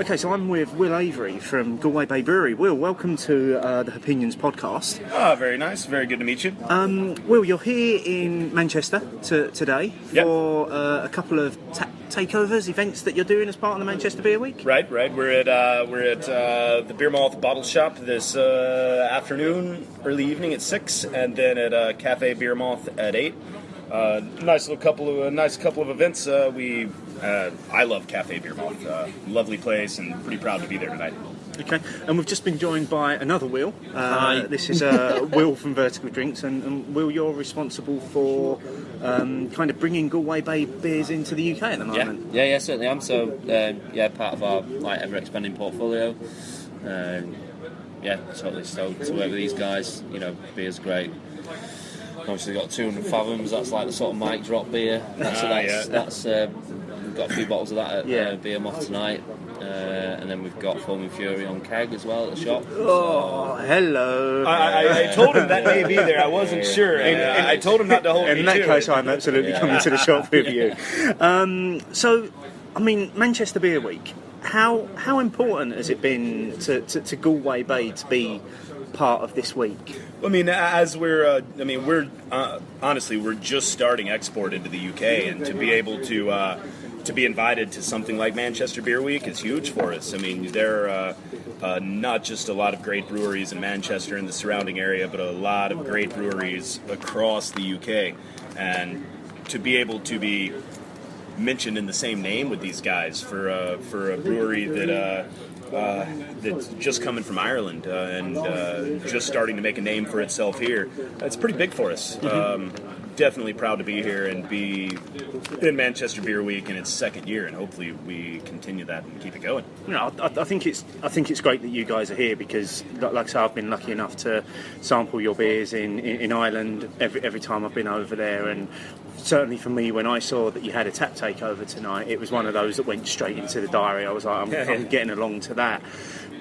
Okay, so I'm with Will Avery from Galway Bay Brewery. Will, welcome to the Opinions podcast. Very nice. Very good to meet you. Will, you're here in Manchester today for a couple of takeovers, events that you're doing as part of the Manchester Beer Week. Right. We're at the Beer Malt Bottle Shop this afternoon, early evening at 6, and then at Cafe Beer Malt at 8. Nice couple of events. I love Cafe Beer Malt. Lovely place, and pretty proud to be there tonight. Okay, and we've just been joined by another Will. Hi. This is Will from Vertical Drinks, and Will, you're responsible for kind of bringing Galway Bay beers into the UK at the moment. Yeah, certainly am. So, part of our ever-expanding portfolio. Totally stoked to work with these guys. You know, beer's great. Obviously, got 200 Fathoms. That's like the sort of mic drop beer. That's we've got a few bottles of that at Beer Moth tonight. And then we've got Foaming Fury on keg as well at the shop. Oh, hello. I told him that may be there. I wasn't sure. And I told him not to hold me to it. In that case, I'm absolutely coming to the shop with you. Manchester Beer Week, how important has it been to Galway Bay to be part of this week? I mean, as we're honestly, we're just starting export into the UK, and to be able to be invited to something like Manchester Beer Week is huge for us. I mean, there are not just a lot of great breweries in Manchester and the surrounding area, but a lot of great breweries across the UK, and to be able to be mentioned in the same name with these guys for a brewery that's just coming from Ireland and just starting to make a name for itself here. It's pretty big for us. Definitely proud to be here and be in Manchester Beer Week in its second year, and hopefully we continue that and keep it going. You know, I think it's great that you guys are here, because, like I say, I've been lucky enough to sample your beers in Ireland every time I've been over there, and certainly for me, when I saw that you had a tap takeover tonight, it was one of those that went straight into the diary. I was like, I'm getting along to that.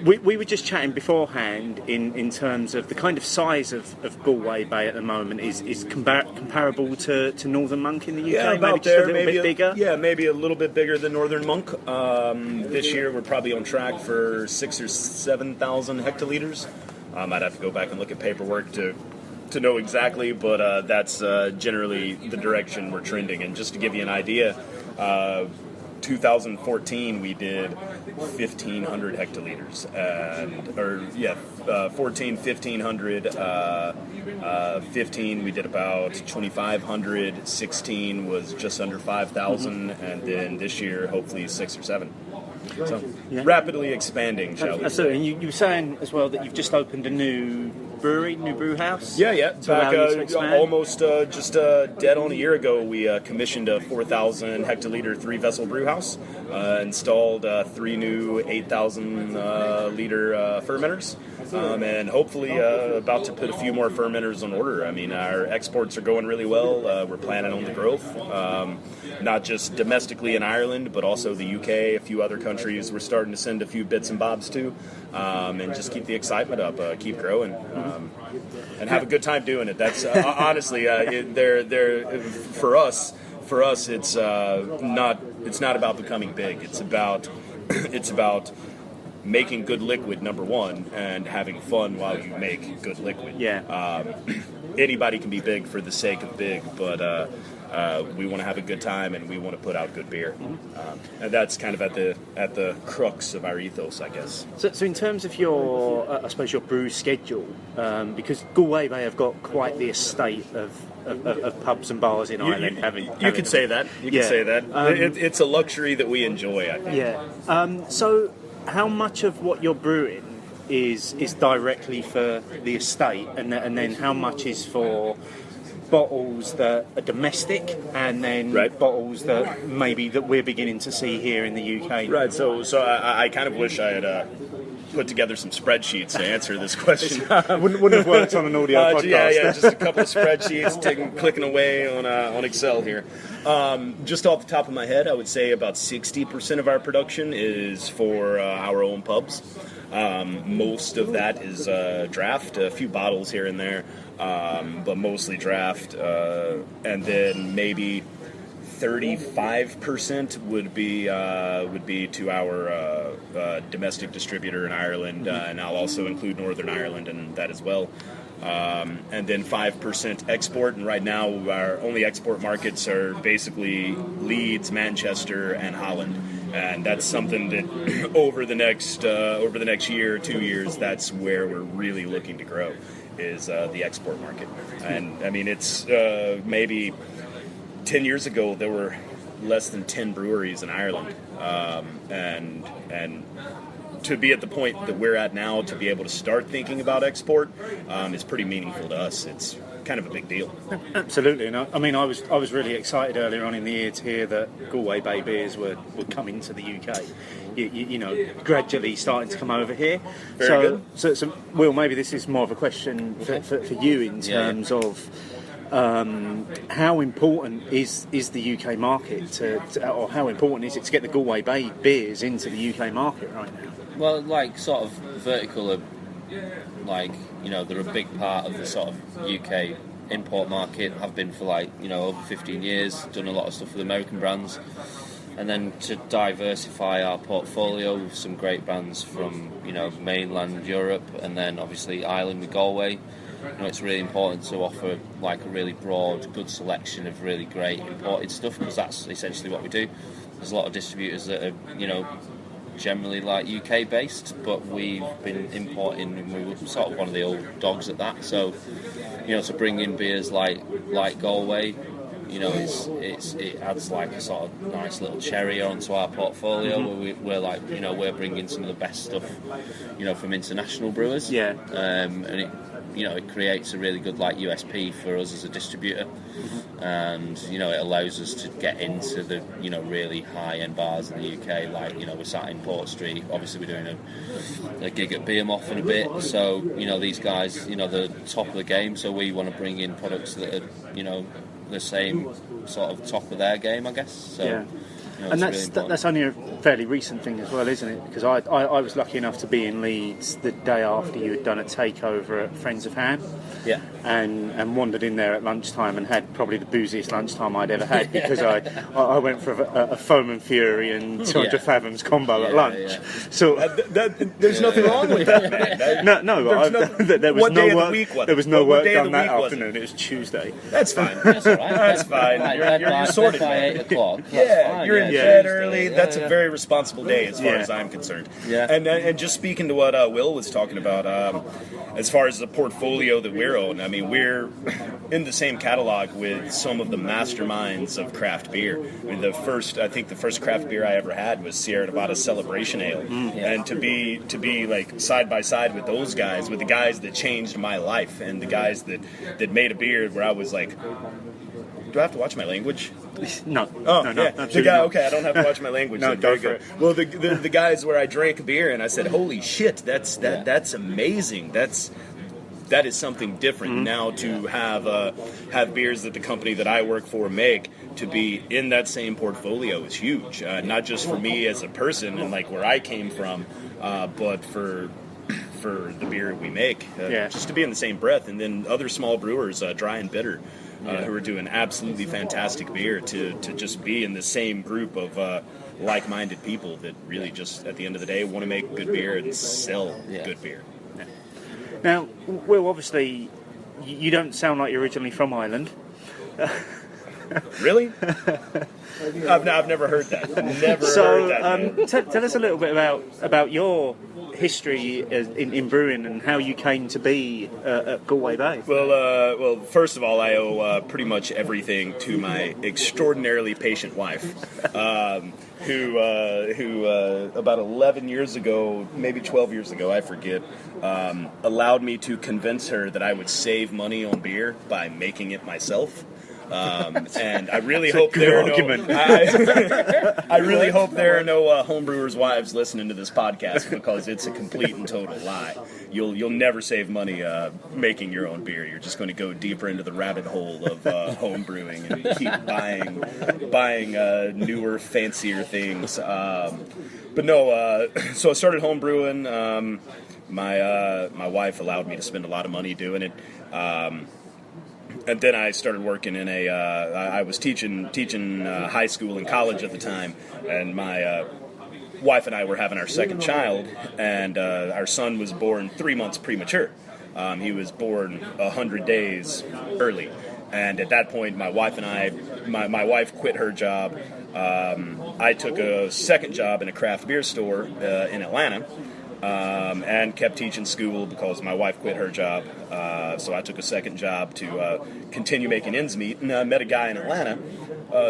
We were just chatting beforehand in terms of the kind of size of Galway Bay at the moment is comparable to Northern Monk in the UK. Yeah, maybe just a little bit bigger. Yeah, maybe a little bit bigger than Northern Monk. This year we're probably on track for 6,000 or 7,000 hectoliters. I'd have to go back and look at paperwork to know exactly, but that's generally the direction we're trending. And just to give you an idea, 2014 we did 1,500 hectoliters, 1500. 15 we did about 2,500. 16 was just under 5,000, and then this year hopefully 6 or 7. So rapidly expanding, shall we say. And you were saying as well that you've just opened a new brew house. Yeah. Back almost just dead on a year ago, we commissioned a 4,000 hectoliter 3-vessel brew house, installed 3 new 8,000 liter fermenters, and hopefully about to put a few more fermenters on order. I mean, our exports are going really well. We're planning on the growth, not just domestically in Ireland, but also the UK, a few other countries we're starting to send a few bits and bobs to, and just keep the excitement up, keep growing, and have a good time doing it. That's honestly, for us, it's not about becoming big. It's about making good liquid, number one, and having fun while you make good liquid. Anybody can be big for the sake of big, but we want to have a good time, and we want to put out good beer, and that's kind of at the crux of our ethos, I guess. So in terms of your, I suppose your brew schedule, because Galway Bay have got quite the estate of pubs and bars in Ireland. You could say that. You could say that. It's a luxury that we enjoy, I think. Yeah. So how much of what you're brewing is directly for the estate, and then how much is for bottles that are domestic, and then bottles that maybe that we're beginning to see here in the UK? Right. So I kind of wish I had put together some spreadsheets to answer this question. wouldn't have worked on an audio podcast. Yeah, just a couple of spreadsheets, clicking away on Excel here. Just off the top of my head, I would say about 60% of our production is for our own pubs. Most of that is draft, a few bottles here and there, but mostly draft, and then maybe 35% would be to our domestic distributor in Ireland, and I'll also include Northern Ireland in that as well. And then 5% export, and right now our only export markets are basically Leeds, Manchester, and Holland. And that's something that over the next year or 2 years, that's where we're really looking to grow, is the export market. And I mean, it's maybe 10 years ago there were less than 10 breweries in Ireland, and to be at the point that we're at now, to be able to start thinking about export, is pretty meaningful to us. It's kind of a big deal. Absolutely, and I mean, I was really excited earlier on in the year to hear that Galway Bay beers would come into the UK. You know, gradually starting to come over here. Very good. So, Will, maybe this is more of a question for you in terms of how important is the UK market or how important is it to get the Galway Bay beers into the UK market right now? Well, like sort of vertical, like, you know, they're a big part of the sort of UK import market, have been for like, you know, over 15 years, done a lot of stuff with American brands. And then to diversify our portfolio with some great brands from, you know, mainland Europe, and then obviously Ireland with Galway. You know, it's really important to offer like a really broad, good selection of really great imported stuff, because that's essentially what we do. There's a lot of distributors that are, you know, generally like UK based, but we've been importing, and we were sort of one of the old dogs at that. So, you know, to bring in beers like Galway, you know, it adds like a sort of nice little cherry onto our portfolio. Mm-hmm. We're like, you know, we're bringing some of the best stuff, you know, from international brewers. Yeah. And it, you know, it creates a really good like USP for us as a distributor, and you know, it allows us to get into the, you know, really high-end bars in the UK. Like, you know, we're sat in Port Street. Obviously, we're doing a gig at Beermoth in a bit. So, you know, these guys, you know, they're top of the game. So we want to bring in products that are, you know, the same sort of top of their game, I guess. So, yeah. You know, and really that's only a fairly recent thing as well, isn't it? Because I was lucky enough to be in Leeds the day after you had done a takeover at Friends of Ham. Yeah. And wandered in there at lunchtime and had probably the booziest lunchtime I'd ever had, because I went for a Foam and Fury and 200 Fathoms combo at lunch. Yeah. So there's nothing wrong with that, man. There was what no day of work. the week was it? There was no What work day of done the that week was afternoon. It was Tuesday. That's fine. That's all right. That's fine. Like, You're sorted. by 8 o'clock. Yeah, you're in bed early. That's a very responsible day as far Yeah. as I'm concerned. Yeah. And just speaking to what Will was talking about, as far as the portfolio that we're on, I mean, we're in the same catalog with some of the masterminds of craft beer. I mean, the first craft beer I ever had was Sierra Nevada Celebration Ale, and to be like side by side with those guys, with the guys that changed my life, and the guys that made a beer where I was like, do I have to watch my language? No. Oh, no, yeah. The guy, okay, I don't have to watch my language. No, Very go for good. Well, the guys where I drank a beer and I said, "Holy shit, that's amazing. That is something different." Now to have beers that the company that I work for make, to be in that same portfolio is huge. Not just for me as a person and like where I came from, but for the beer we make, just to be in the same breath. And then other small brewers, Dry and Bitter, who are doing absolutely fantastic beer, to just be in the same group of like-minded people that really just, at the end of the day, want to make good beer and sell good beer. Yeah. Now, Will, obviously, you don't sound like you're originally from Ireland. Really? I've never heard that. Never heard that. Tell us a little bit about your history in brewing and how you came to be at Galway Bay. Well, first of all, I owe pretty much everything to my extraordinarily patient wife, who about 11 years ago, maybe 12 years ago, I forget, allowed me to convince her that I would save money on beer by making it myself. And I really hope there are I really hope there are no homebrewers' wives listening to this podcast, because it's a complete and total lie. You'll never save money making your own beer. You're just going to go deeper into the rabbit hole of home brewing and keep buying newer, fancier things. But no, so I started home brewing. My wife allowed me to spend a lot of money doing it. And then I started working in I was teaching high school and college at the time, and my wife and I were having our second child, and our son was born 3 months premature. He was born 100 days early, and at that point, my wife quit her job. I took a second job in a craft beer store in Atlanta. And kept teaching school because my wife quit her job. So I took a second job to continue making ends meet, and I met a guy in Atlanta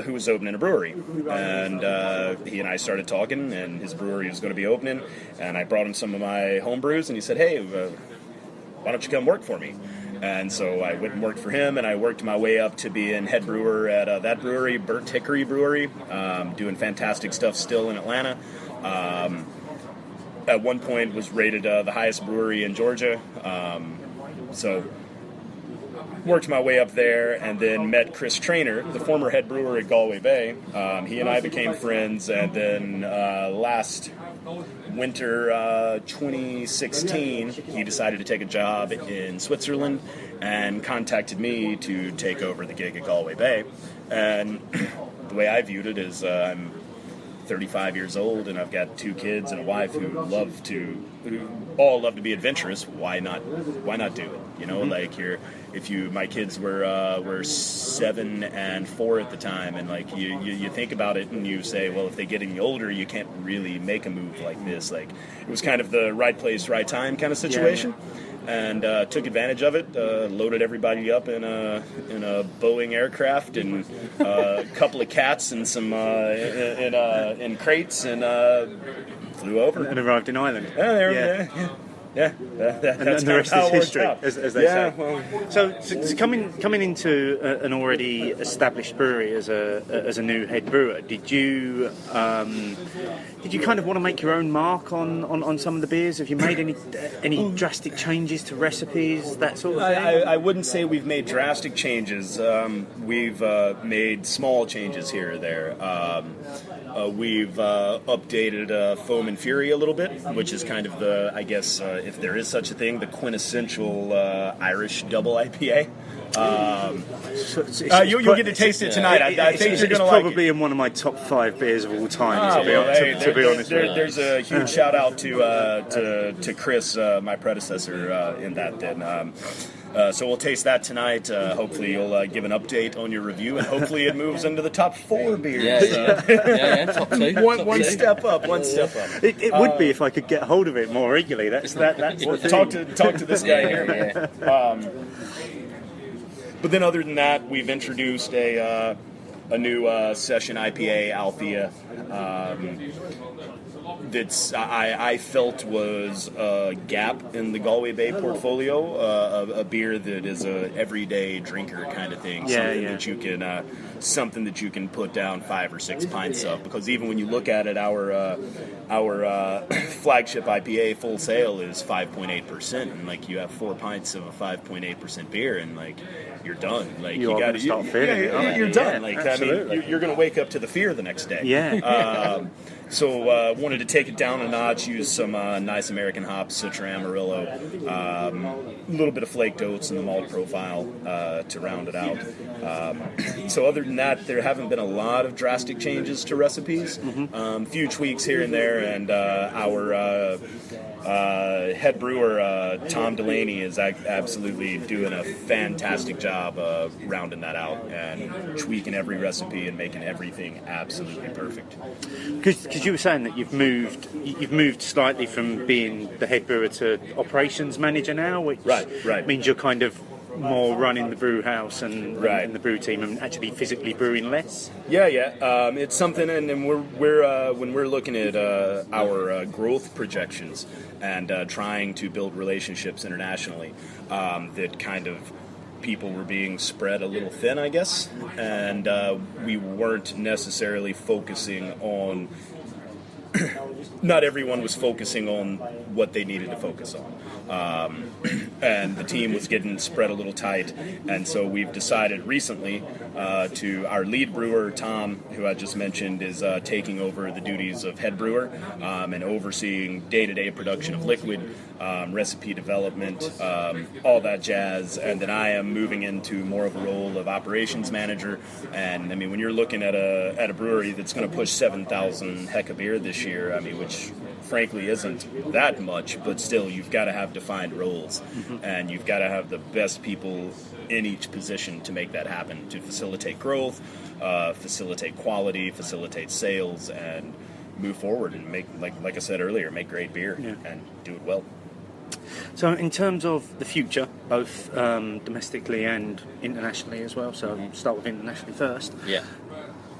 who was opening a brewery. And he and I started talking, and his brewery was going to be opening, and I brought him some of my home brews, and he said, hey, why don't you come work for me? And so I went and worked for him, and I worked my way up to being head brewer at that brewery, Burnt Hickory Brewery, doing fantastic stuff still in Atlanta. At one point was rated the highest brewery in Georgia. So worked my way up there, and then met Chris Traynor, the former head brewer at Galway Bay. He and I became friends, and then last winter 2016, he decided to take a job in Switzerland and contacted me to take over the gig at Galway Bay. And the way I viewed it is I'm 35 years old, and I've got 2 kids and a wife who all love to be adventurous. Why not do it? You know, like my kids were 7 and 4 at the time, and like you think about it and you say, well, if they get any older, you can't really make a move like this. Like, it was kind of the right place, right time kind of situation. Yeah. And took advantage of it. Loaded everybody up in a Boeing aircraft, and a couple of cats and some in crates, and flew over and arrived in Ireland. Yeah, that's and the rest is history, as they say. Well, so coming into an already established brewery as a new head brewer, did you kind of want to make your own mark on some of the beers? Have you made any drastic changes to recipes, that sort of thing? I wouldn't say we've made drastic changes. We've made small changes here or there. We've updated Foam and Fury a little bit, which is kind of the, I guess, if there is such a thing, the quintessential Irish double IPA. You'll get to taste it tonight. I think you're going to like it. It's probably in one of my top 5 beers of all time, to be honest. There's a huge shout out to Chris, my predecessor, in that. Then. So we'll taste that tonight. Hopefully you'll give an update on your review, and hopefully it moves into the top 4 beers. Yeah, top 2. One step up. It would be if I could get hold of it more regularly. That's the thing. Talk to this guy here. But then other than that, we've introduced a new session IPA, Althea. That's I felt was a gap in the Galway Bay portfolio, a beer that is a everyday drinker kind of thing, something that you can put down 5 or 6 pints of. Because even when you look at it, our flagship IPA full sale is 5.8%, and like you have 4 pints of a 5.8% beer, and like you're done. Like you got to start feeling it. You're done. Like absolutely. I mean, you're going to wake up to the fear the next day. Yeah. So wanted to take it down a notch, use some nice American hops, Citra Amarillo, a little bit of flaked oats in the malt profile to round it out. So other than that, there haven't been a lot of drastic changes to recipes. A few tweaks here and there, and our head brewer, Tom Delaney, is absolutely doing a fantastic job of rounding that out and tweaking every recipe and making everything absolutely perfect. Because you were saying that you've moved slightly from being the head brewer to operations manager now, which right. means you're kind of more running the brew house and the brew team and actually physically brewing less. Yeah. It's something, and we're when we're looking at our growth projections and trying to build relationships internationally, that kind of people were being spread a little thin, I guess, and we weren't necessarily focusing on not everyone was focusing on what they needed to focus on. And the team was getting spread a little tight, and so we've decided recently to our lead brewer, Tom, who I just mentioned, is taking over the duties of head brewer and overseeing day-to-day production of liquid, recipe development, all that jazz, and then I am moving into more of a role of operations manager. And I mean, when you're looking at a brewery that's going to push 7,000 heck of beer this year, I mean, which frankly isn't that much, but still you've got to have defined roles, and you've got to have the best people in each position to make that happen, to facilitate growth, facilitate quality, facilitate sales, and move forward and make, like I said earlier, make great beer and do it well. So in terms of the future, both domestically and internationally as well, so start with internationally first. Yeah.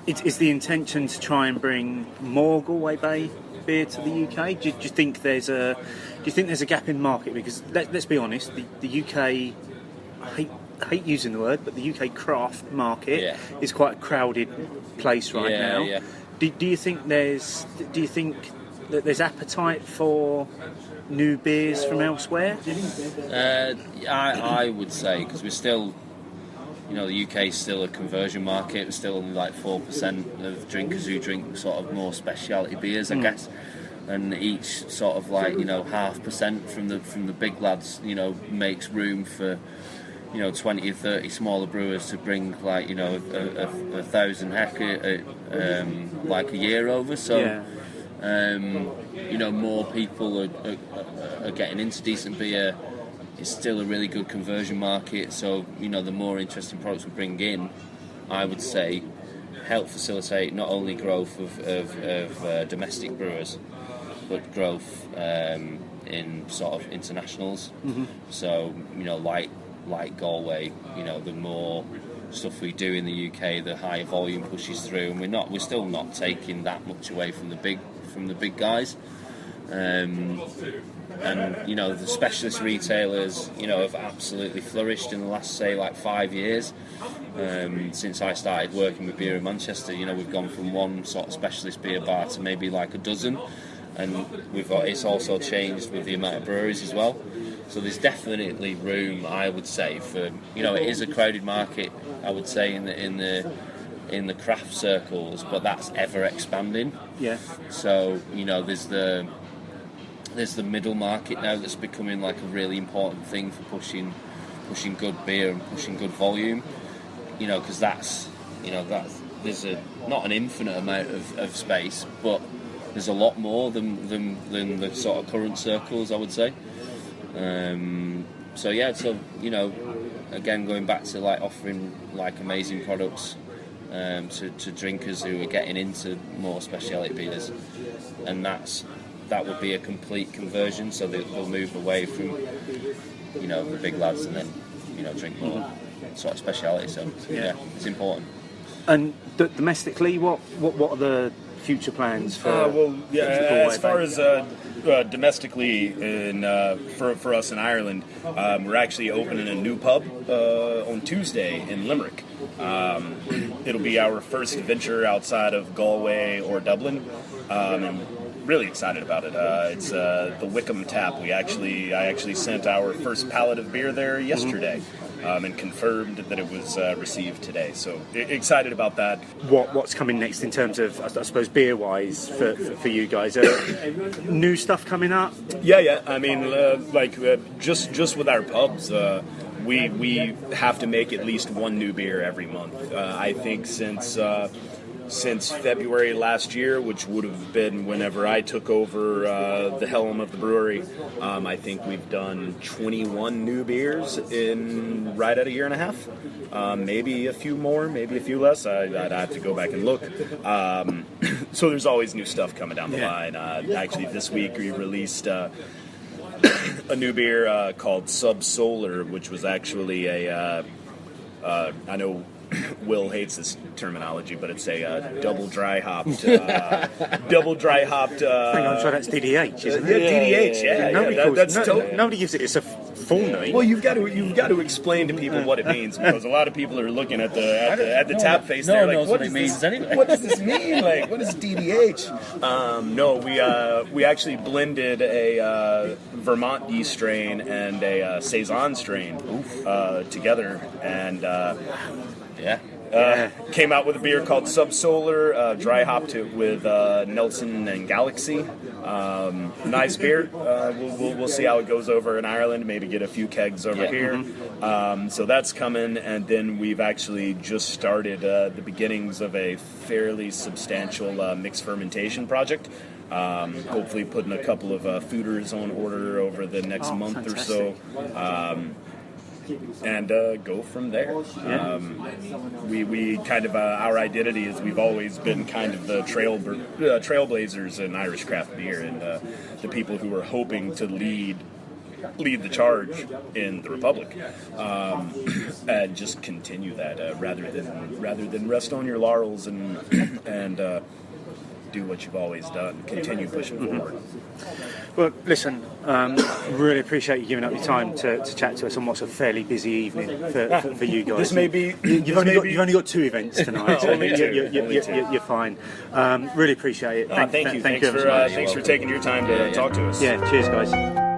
Is the intention to try and bring more Galway Bay beer to the UK? Do you think there's a gap in market? Because let's be honest, the UK, I hate using the word, but the UK craft market is quite a crowded place right now. Yeah. Do you think that there's appetite for new beers from elsewhere? I would say, because we're still, the UK is still a conversion market. We're still only like 4% of drinkers who drink sort of more specialty beers, I guess. And each sort of 0.5% from the big lads, makes room for 20 or 30 smaller brewers to bring 1,000 hectare a year over. So more people are getting into decent beer. It's still a really good conversion market, so the more interesting products we bring in, I would say, help facilitate not only growth of domestic brewers, but growth in sort of internationals. So like Galway, the more stuff we do in the UK, the higher volume pushes through, and we're still not taking that much away from the big guys. And the specialist retailers, have absolutely flourished in the last, say, 5 years. Since I started working with beer in Manchester, we've gone from one sort of specialist beer bar to maybe a dozen, and it's also changed with the amount of breweries as well. So there's definitely room, I would say, for it is a crowded market, I would say, in the craft circles, but that's ever expanding. Yeah. So there's the middle market now that's becoming a really important thing for pushing good beer and pushing good volume. Because that's there's not an infinite amount of space, but there's a lot more than the sort of current circles, I would say. Again, going back to offering amazing products to drinkers who are getting into more specialty beers, and that would be a complete conversion, so they'll move away from the big lads and then drink more sort of speciality. So it's important. And domestically, what are the future plans for? As far as domestically for us in Ireland, we're actually opening a new pub on Tuesday in Limerick. It'll be our first venture outside of Galway or Dublin, and really excited about it. It's the Wickham Tap. I actually sent our first pallet of beer there yesterday. And confirmed that it was received today. So excited about that. What's coming next in terms of, I suppose, beer-wise for you guys? New stuff coming up? Yeah. I mean, just with our pubs, we have to make at least one new beer every month. I think since February last year, which would have been whenever I took over the helm of the brewery, I think we've done 21 new beers in right at a year and a half. Maybe a few more, maybe a few less. I'd have to go back and look. So there's always new stuff coming down the line. Actually, this week we released a new beer called Sub Solar, which was actually I know Will hates this terminology, but it's a double dry hopped. Hang on, so that's DDH, isn't it? DDH. Yeah. Nobody gives it. It's a formally. Well, you've got to explain to people what it means, because a lot of people are looking at the tap face. No they're one like, knows what it means anyway. What does this mean? Like, what is DDH? No, we actually blended a Vermont yeast strain and a Saison strain together, and came out with a beer called Subsolar, dry hopped it with Nelson and Galaxy. Nice beer. We'll see how it goes over in Ireland, maybe get a few kegs over here. So that's coming, and then we've actually just started the beginnings of a fairly substantial mixed fermentation project. Hopefully putting a couple of fooders on order over the next month or so. And go from there. We kind of our identity is we've always been kind of the trailblazers in Irish craft beer, and the people who are hoping to lead the charge in the Republic, and just continue that rather than rest on your laurels and do what you've always done. Continue pushing forward. Well, listen, really appreciate you giving up your time to chat to us on what's a fairly busy evening for you guys. This may be. You've only got 2 events tonight, so you're fine. Really appreciate it. Thank you. Thanks for taking your time to talk to us. Yeah, cheers, guys.